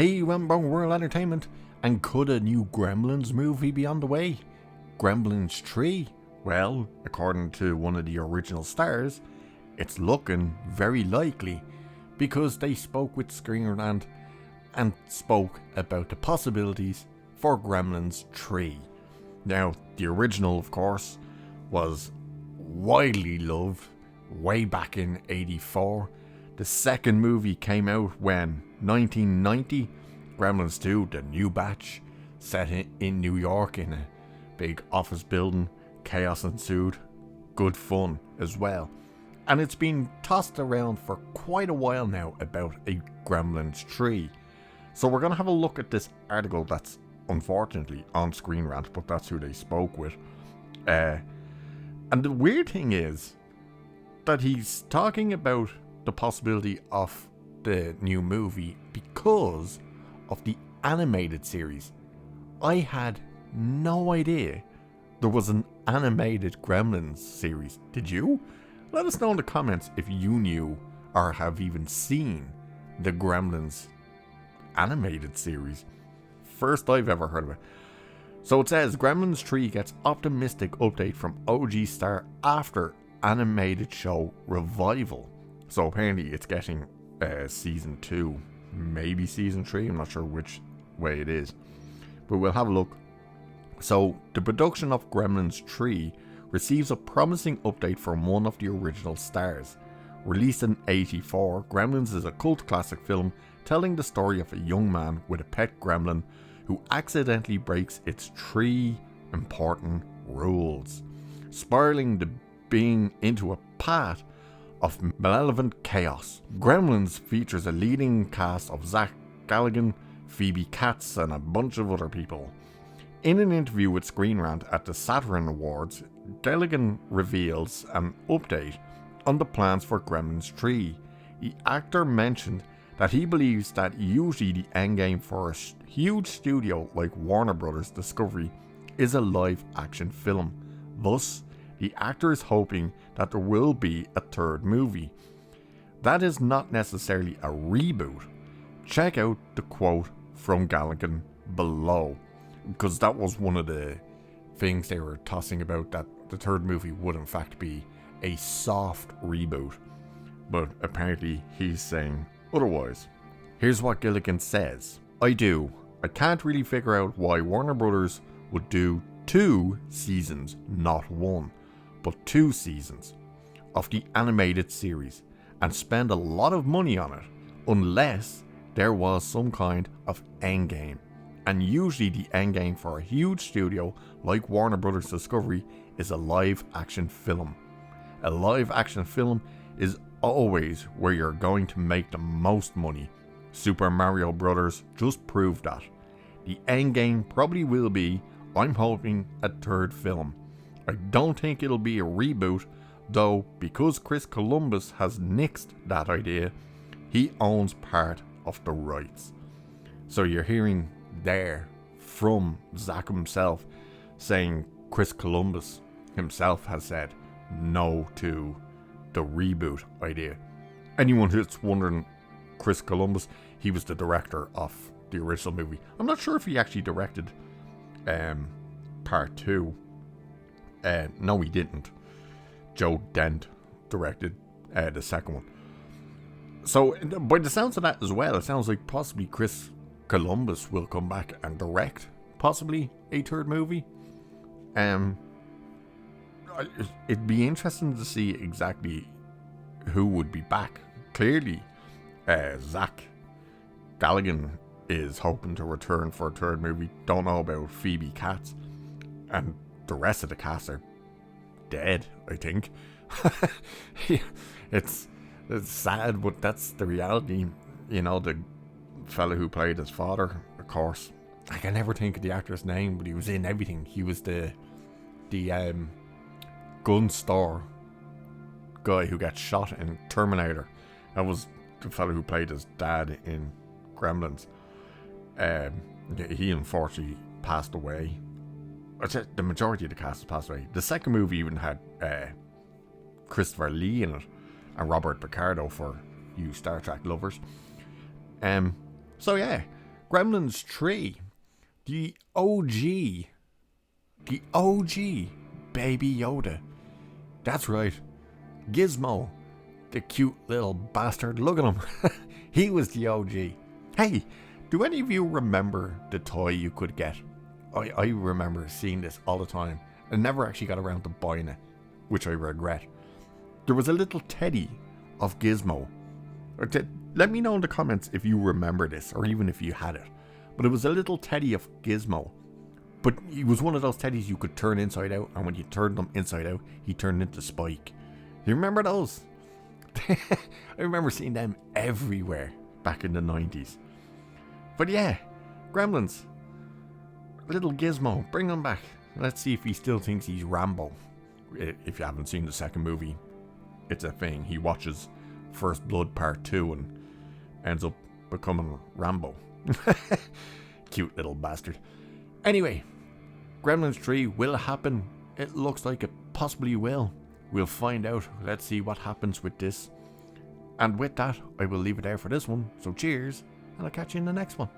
Hey, Wembo World Entertainment, and could a new Gremlins movie be on the way? Gremlins 3? Well, according to one of the original stars, it's looking very likely because they spoke with Screenrant and spoke about the possibilities for Gremlins 3. Now, the original, of course, was widely loved way back in '84. The second movie came out when 1990. Gremlins 2, the new batch, set in New York in a big office building. Chaos ensued. Good fun as well. And it's been tossed around for quite a while now about a Gremlins 3. So we're going to have a look at this article that's unfortunately on Screen Rant, but that's who they spoke with. And the weird thing is that he's talking about the possibility of the new movie because of the animated series. I had no idea there was an animated Gremlins series. Did you? Let us know in the comments if you knew or have even seen the Gremlins animated series. First I've ever heard of it. So it says Gremlins 3 gets optimistic update from OG star after animated show revival. So apparently it's getting season 2, maybe season 3. I'm not sure which way it is, but we'll have a look. So the production of Gremlins 3 receives a promising update from one of the original stars. Released in '84, Gremlins is a cult classic film telling the story of a young man with a pet gremlin who accidentally breaks its 3 important rules, spiraling the being into a path of malevolent chaos. Gremlins features a leading cast of Zach Galligan, Phoebe Katz, and a bunch of other people. In an interview with Screen Rant at the Saturn Awards, Galligan reveals an update on the plans for Gremlins 3. The actor mentioned that he believes that usually the endgame for a huge studio like Warner Bros. Discovery is a live action film. Thus, the actor is hoping that there will be a third movie. That is not necessarily a reboot. Check out the quote from Galligan below, because that was one of the things they were tossing about, that the third movie would in fact be a soft reboot. But apparently he's saying otherwise. Here's what Galligan says. I can't really figure out why Warner Brothers would do 2 seasons, not 1, but 2 seasons of the animated series and spend a lot of money on it unless there was some kind of endgame. And usually the endgame for a huge studio like Warner Bros. Discovery is a live action film. A live action film is always where you're going to make the most money. Super Mario Bros. Just proved that. The endgame probably will be, I'm hoping, a third film. I don't think it'll be a reboot, though, because Chris Columbus has nixed that idea. He owns part of the rights. So you're hearing there from Zach himself saying Chris Columbus himself has said no to the reboot idea. Anyone who's wondering, Chris Columbus, he was the director of the original movie. I'm not sure if he actually directed part 2. No, he didn't. Joe Dent directed the second one. So by the sounds of that as well, it sounds like possibly Chris Columbus will come back and direct possibly a third movie. It'd be interesting to see exactly who would be back. Clearly, Zach Galligan is hoping to return for a third movie. Don't know about Phoebe Katz, and the rest of the cast are dead, I think. It's sad, but that's the reality. You know, the fella who played his father, of course, I can never think of the actor's name, but he was in everything. He was the gun store guy who got shot in Terminator. That was the fella who played his dad in Gremlins. He unfortunately passed away. The majority of the cast has passed away. The second movie even had Christopher Lee in it and Robert Picardo, for you Star Trek lovers. So yeah, Gremlins 3. The OG. The OG Baby Yoda. That's right. Gizmo. The cute little bastard. Look at him. He was the OG. Hey, do any of you remember the toy you could get? I remember seeing this all the time and never actually got around to buying it, which I regret. There was a little teddy of Gizmo. Let me know in the comments if you remember this, or even if you had it. But it was a little teddy of Gizmo. But he was one of those teddies you could turn inside out, and when you turned them inside out, he turned into Spike. You remember those? I remember seeing them everywhere back in the 90s. But yeah, Gremlins. Little Gizmo, bring him back. Let's see if he still thinks he's Rambo. If you haven't seen the second movie, it's a thing. He watches First Blood Part 2 and ends up becoming Rambo. Cute little bastard. Anyway, Gremlins 3 will happen. It looks like it possibly will. We'll find out. Let's see what happens with this. And with that, I will leave it there for this one. So cheers, and I'll catch you in the next one.